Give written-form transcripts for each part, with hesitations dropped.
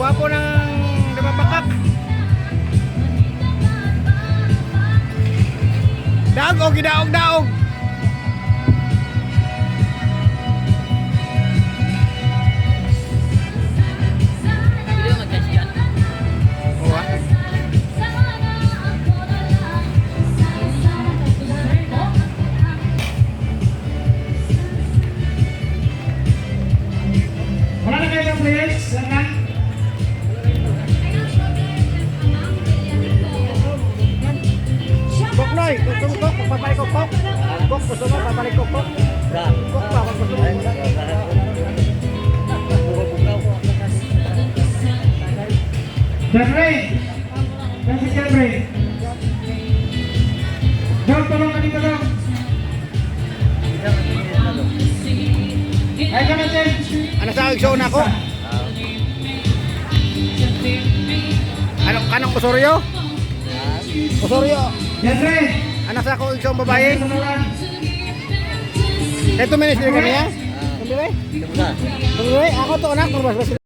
Gwapo ng napapakak. Daog o gidaog-daog. Wala na kayo players? Lang na? Kok noy, gusto mo kok, papalik ko kok. Kok, gusto mo papalik ko kok. Kok pa, gusto mo. Jeffrey! Yan si Jeffrey. John, tulong ka dito daw. Ay ka na, Chen. Ano sa igsoon ako? Ano kanang Osorio? Osorio. Jeffrey! Ano sa ako igsoon babae? Tunulan. Ito ministry kami ya? Sandiri? Sandiri? Ako to anak, magbas-bas.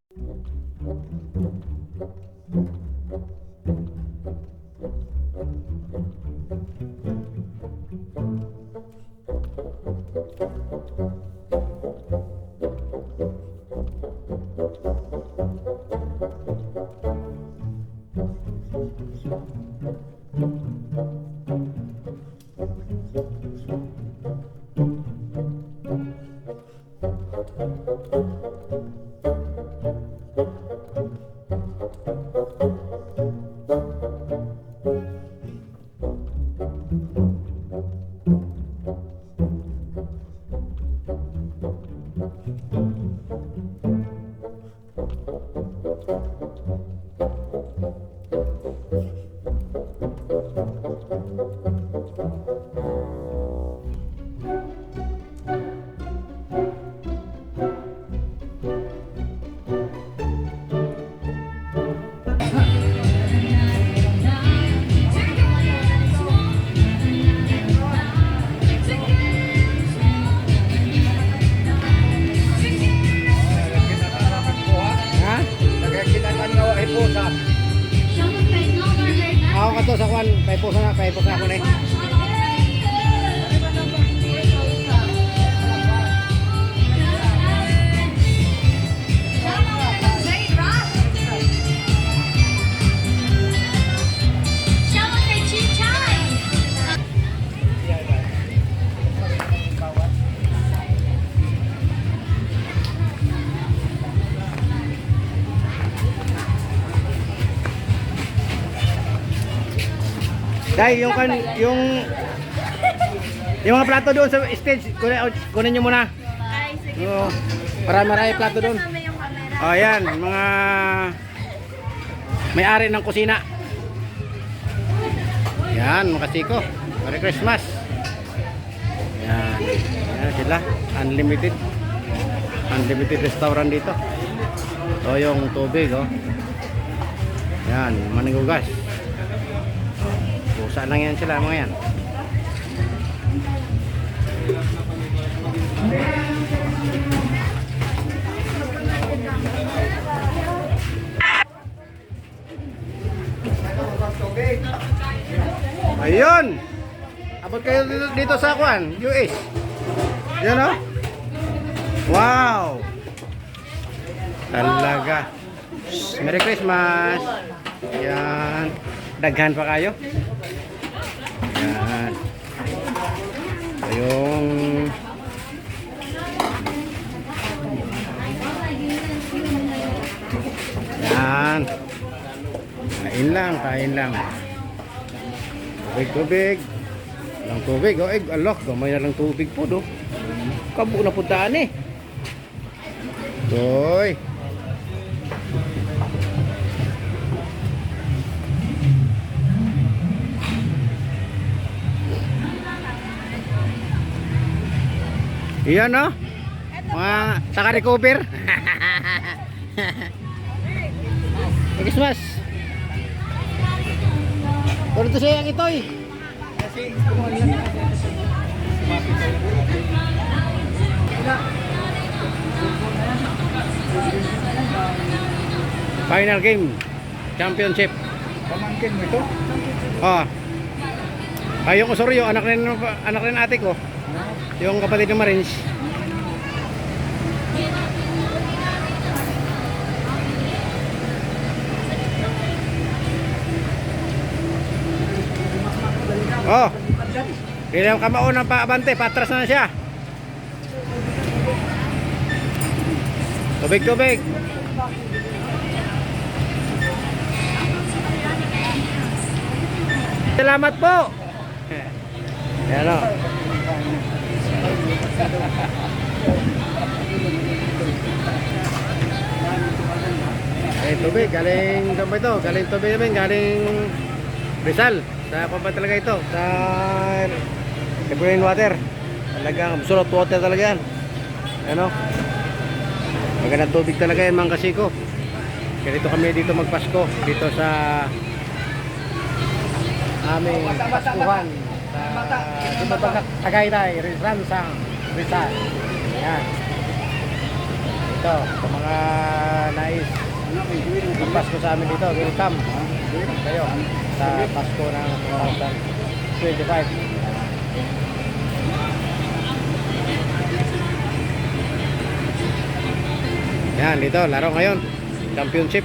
Ako kato sa kwan, kay po na ako na. Dahil yung mga plato doon sa stage, kunin nyo muna. Ay, sige Oo, po. para marami plato doon. Kasama yung camera. Oh, yan, mga may-ari ng kusina. Yan, mga kasiko. Merry Christmas. Yan. Yan sila, unlimited. Unlimited restaurant dito. So, yung tubig, oh. Yan, maninggugas. Pusa lang yan sila, mga yan. Ayun! Abot kayo dito sa Kwan, US. Yan o. Wow! Talaga. Merry Christmas! Yan. Daghan pa kayo. Yan. Yung yan. Kain lang, kain lang. Tubig. Lang tubig, oh, alok, gamay na lang tubig po, do. Kabu na puntaan eh. Doy. Iyan, no? Mga taka-recover. Christmas. Pero ito siya yung itoy. Kasi Final game. Championship. Pamangkin mo ito? Ah. Yung Osorio, anak rin ate ko. Yung kapatid ng Marines. Oh. Bilang kamao ng paabante, patras na siya. Tubig, tubig. Salamat po. Yan o. Tubig, galing saan ito? Galing tubig namin, galing Rizal. Sa pa talaga ito? Sa Epuin water. Talagang absolute water talaga yan. Ano? Magandang tubig talaga yan mga kasiko. Ganito kami dito magpasko. Dito sa aming Paskuhan sa Dumabagat, Tagaytay, Rizal, Rizal. Ayan. Ito, sa mga nais magpasko sa amin dito, welcome kayo sa Pasko ng 2025. Yan, dito, laro ngayon. Championship.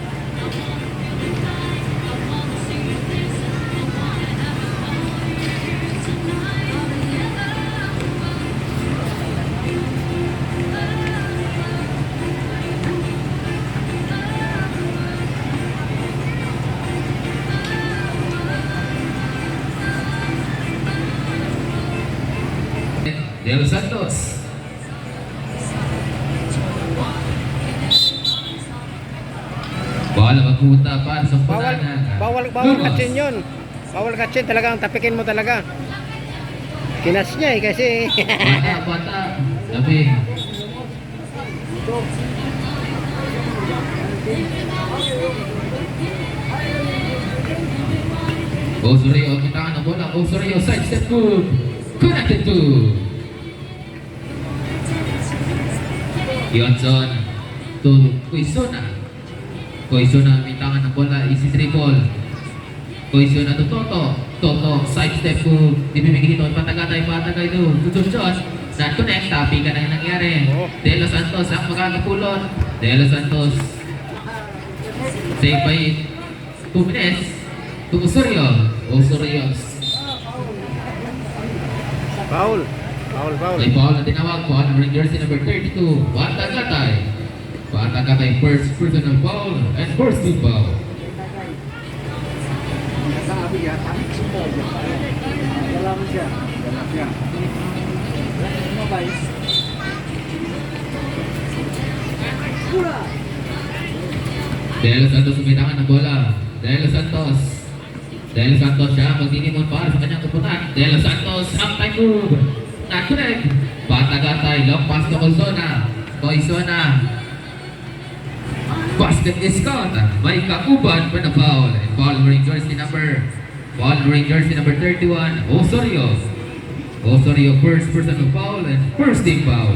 De Los Santos. Bola magpunta para sa punanan. Bawal Lugos. katsin yun. Bawal katsin, talagang tapikin mo talaga. Kinas niya eh kasi. Bata. Sabi. Osorio, kita ang bola. Osorio, side step move. Connected to Johnson to Quezona mintangan ng bola, easy dribble. Quezona to Toto, side step move. Ibibigay ito, patagay do. Tutun-shot, non-connect, tapi ka na yung nangyari. De Los Santos ang magkakapulot. De Los Santos save by 2 minutes to Osorio. Foul. May foul na tinawag po ang jersey number 32, Bata Gatay, first personal foul and first team foul. De Los Santos sumitangan ng bola. De Los Santos siya magdinimon para sa kanyang kupunan. De Los Santos, up time move. Not correct. Bata Gatay, long pass to Quezona. Basket is caught. May kauban pa na foul. And foul wearing jersey number 31, Osorio, first personal foul and first team foul.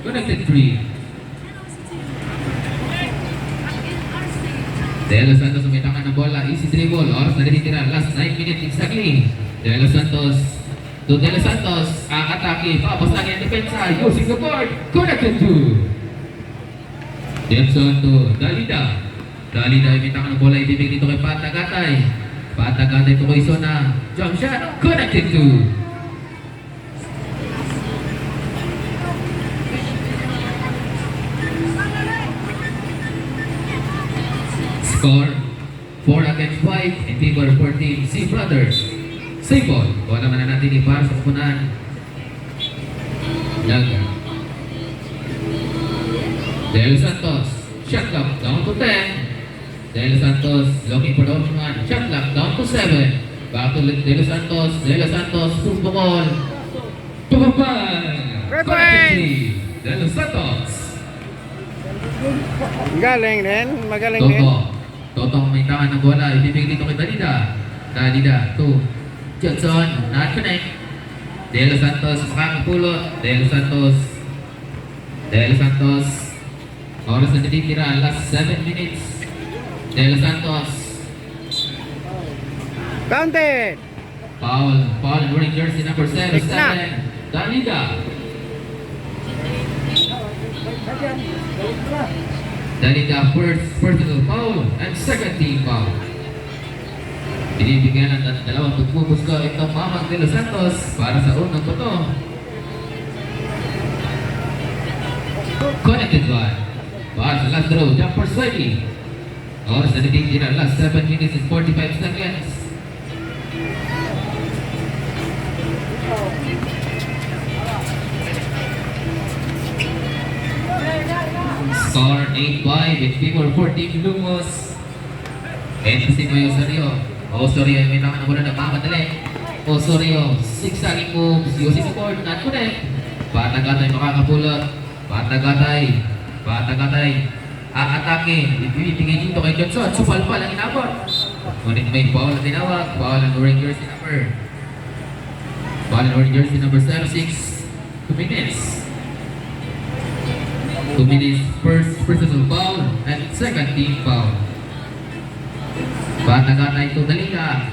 Connected 3. De Los Santos umitangan ng bola, easy dribble, oras na tinitira, last 9 minutes exactly. De Los Santos, ang atake, papos lang yung depensa, using the board, connected 2. Depson to Dalida umitangan ng bola, ibibig dito kay Bata Gatay to Quezona, jump shot, connected 2. Score 4 against 5 in favor for team C Brothers. Save ball. Bola naman na natin para sa kupunan. Laga. De Los Santos. Shot clock down to 10. De Los Santos looking for the open one. Shot clock down to 7. Back to De Los Santos. Football. Pumapal. De Los Santos. Magaling din. Toto. Toto may tangan ng bola. Ibibigay dito kay Dalida. Dalida to Johnson. Not connect. De Los Santos makakapulot. De Los Santos. De Los Santos. Oras na natitira. Last 7 minutes. De Los Santos. Counted! Foul wearing jersey number 7, Next na. Dalida. Dalida first personal foul and second team foul. Binibigyan ng dalawang pagpupus ko itong Mamang de Los Santos para sa unang puto. Connected one. Para sa last throw, jumper Swaggy. Oras na natitira, last 7 minutes and 45 seconds. Score 8-5 in favor for Team Lumos. Entry mo yung Osorio. Osorio yung may tangan na muna nagmamadali. Osorio, 6 saging moves, using the board, not connect. Patagatay makakapulot. Patagatay. Aatake. Ibibigay dito kay Johnson. Supalpal ang inabot. Ngunit may foul na tinawag. Foul ang wearing jersey number. Foul ang wearing jersey number 06. 2 minutes. 2 minutes first personal foul and second team foul. Patagatay to Dalida.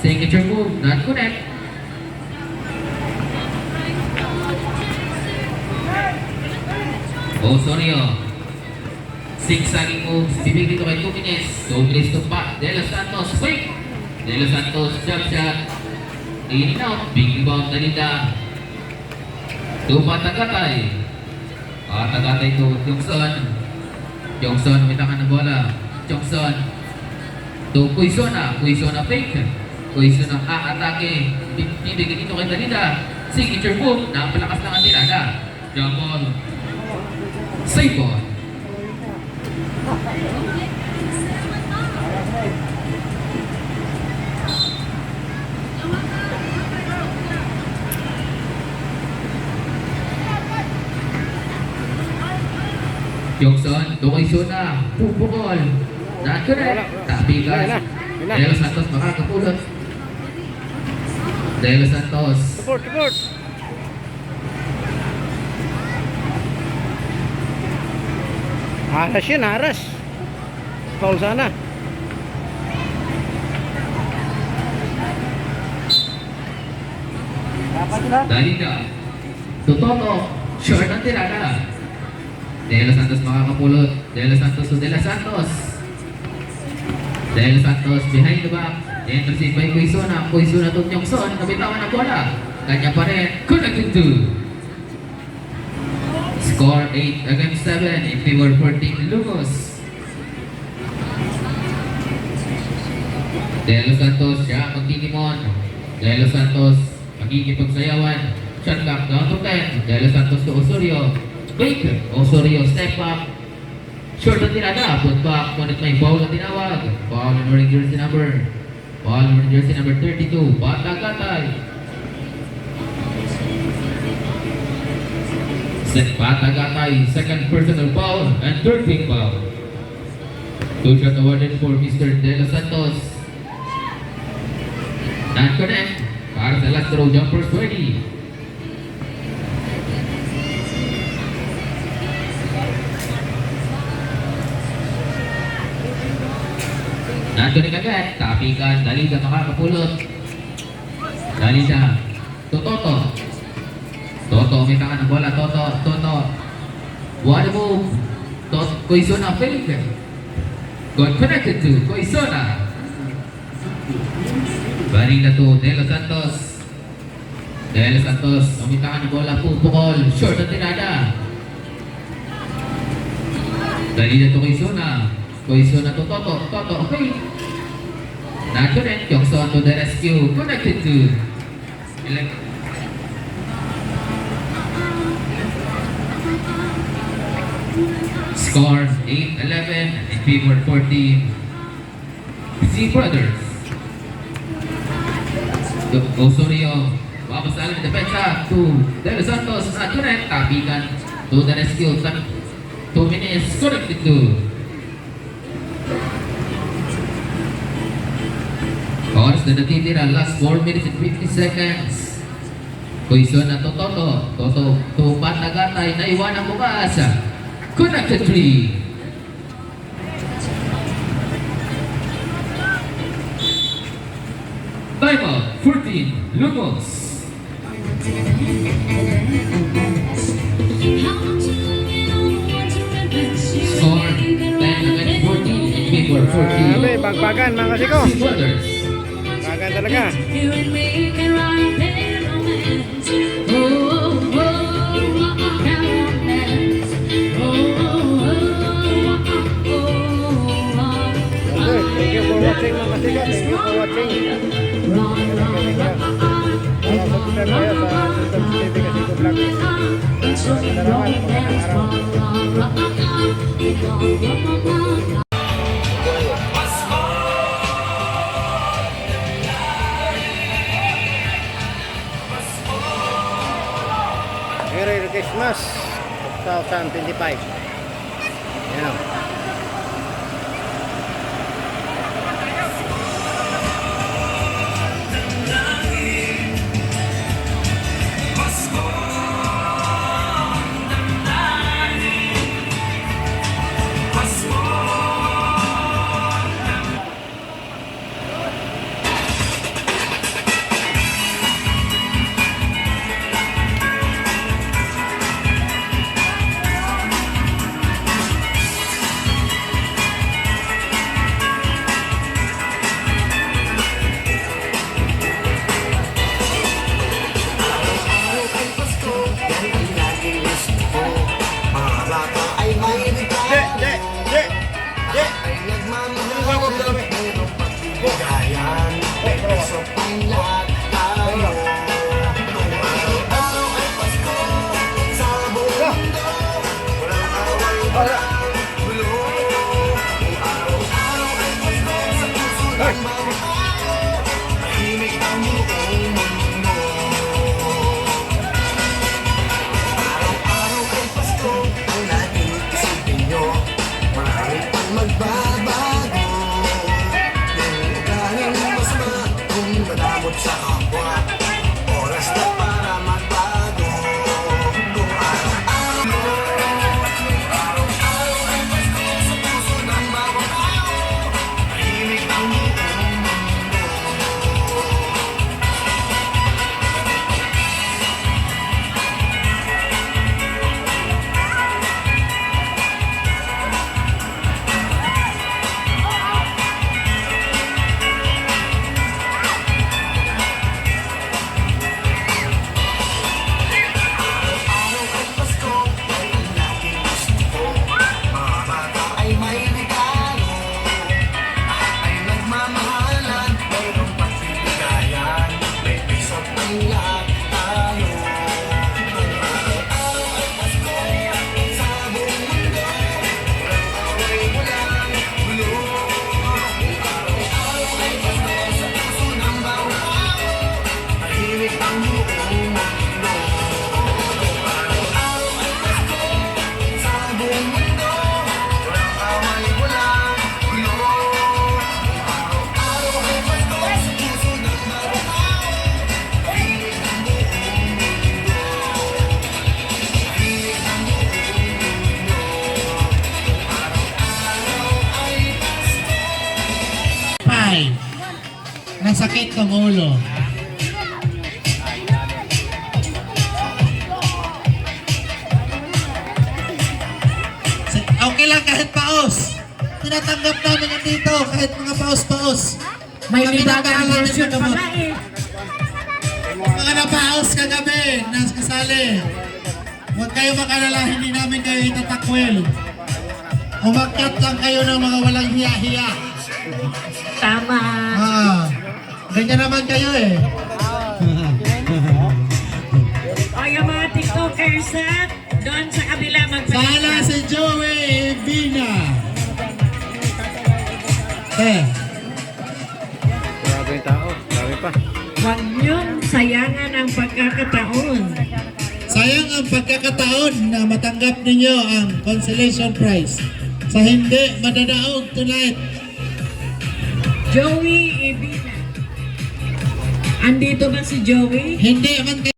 Signature move, not connect. Osorio. 6 saging moves, bibig dito kay 2 minutes. 2 minutes to pass. De Los Santos, quick. De Los Santos, jump shot. In and out, big rebound Dalida. To Patagatay. Patagatay to Jongson, may tangan ng bola. Jongson. To Quizona fake. Quizona aatake. Bibigyan dito kay Dalida. Signature move, napalakas lang ang tirada. Jump ball. Save ball. Jongson, to Quizona. Pupukol. Not correct. Tapikan. De Los Santos makakapulot. De Los Santos. Support! Haras yun, haras. Foul sana. Dalida. To Toto. Short ang tirada. De Los Santos makakapulot. De Los Santos to De Los Santos. De Los Santos behind the back. Intercept by Quizona to Jongson. Nabitawan ang bola. Kanya pa rin. Connected to. Score 8 against 7 in favor for Team Lumos. De Los Santos siya magkikimon. De Los Santos magkikipagsayawan. Shot clock down to 10. De Los Santos to Osorio. Break. Osorio step up. Short ang tirada. Put back. Ngunit may foul na tinawag. Foul on wearing jersey number 32. Patagatay. Patagatay. Second personal foul and third team foul. 2 shot awarded for Mr. De Los Santos. Not connect. Para sa last throw, jumper 20. Nandun agad, tapikan, Dalida makakapulot. Dalida, to Toto. Toto, may tangan ng bola, Toto. One move, Quizona fake. Got connected to Quizona. Barila to De Los Santos. De Los Santos, may tangan ng bola, pupukol, short ang tirada. Dalida to Quizona to Toto, okay. Not connect, Jongson to the rescue, connected to Score 8-11 in favor 14. C Brothers. Osorio, papasalan ng depensa to De Los Santos, not connect, tapikan to the rescue, 2 minutes, connected to oras na natitira. Last 4 minutes and 50 seconds. Koisyon na Toto. Toto, tupat na gatay. Naiwanan bukas. Connected 3. Time out. 14. Lumos. Score 10 against 14. Before 14. Grabe, bagbagan mga kasiko. Brothers. Bagan talaga. Okay, thank you for watching mga kasiko. Thank you for watching. Para subscribe kayo sa YouTube TV Kasiko Vlog. Salamat, magandang araw. Merry Christmas 2025. Yan o. Nasakit ng ulo. Okay lang kahit paos. Tinatanggap namin yan dito kahit mga paos-paos. May Kami libaga ang nakaalam version ng gamot. pala eh. Mga napaos kagabi, kasali. Huwag kayo makalala, hindi namin kayo itatakwil. Umakyat lang kayo ng mga walang hiya-hiya. Tama. Ganyan naman kayo eh. O yung mga TikTokers doon sa kabila Sala si Joey Vina. Grabe yung tao. Grabe pa. Huwag niyong sayangan ang pagkakataon. Sayang ang pagkakataon na matanggap ninyo ang consolation prize. Sa hindi madadaog tonight. Joey Ibina. Andito ba si Joey? Hindi man kayo